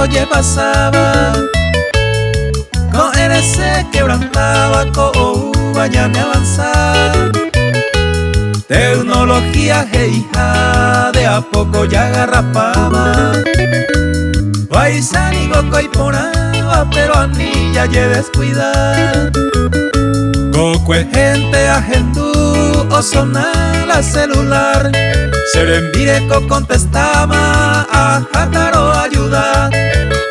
oye pasaba, con él se quebrantaba, con uva me avanzaba. Tecnología hija de a poco ya agarrapaba. Paisani goco y ponaba, pero a mí ya lle descuidar. Goco es gente agendú o sonar la celular. Serembireco contestaba a jataro ayuda.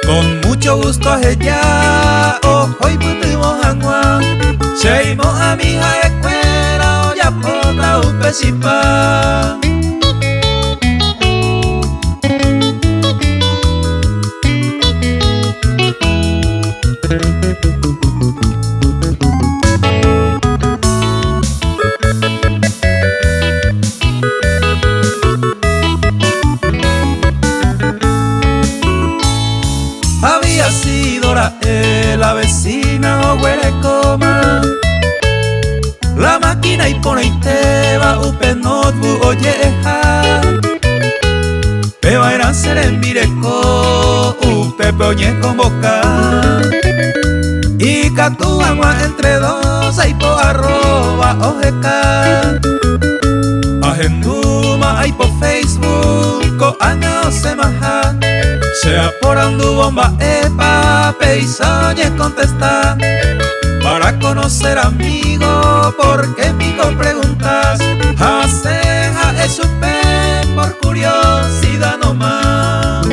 Con mucho gusto a ella, ojo y putimos agua. Seimo a mi hija escuela o ya pota un pesipa. Había sido la vecina o huerecoma, la máquina y pone y te va upe notebook oyeja. Pero eran serembireco upe peoñe convoca. Y catu agua entre dos y po arroba ojeca. Agenduma hay po Facebook co año se maja. Sea por andu bomba epa peisañe contesta. Para conocer amigo, porque migo preguntas. Haceja es supe por curiosidad nomás.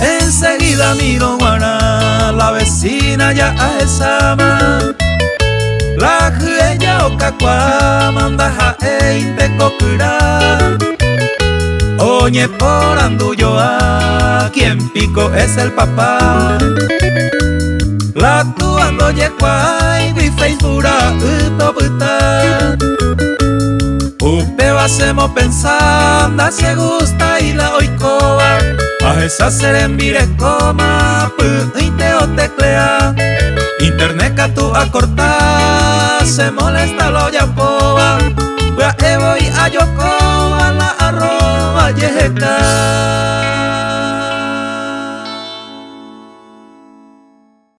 Enseguida miro guana, la vecina ya a esa ma. La ella o cacua manda ja te cocura. Oye por andu yo a quien pico es el papá. La tu ando ye cuay y Facebook uto puta. Upe hacemos pensando se gusta y la oicoba. A esa serembirecoma y te o teclea. Internet que tú a cortar se molesta lo ya poba. Voy a Evo y a Yocoba la arroba yejeca.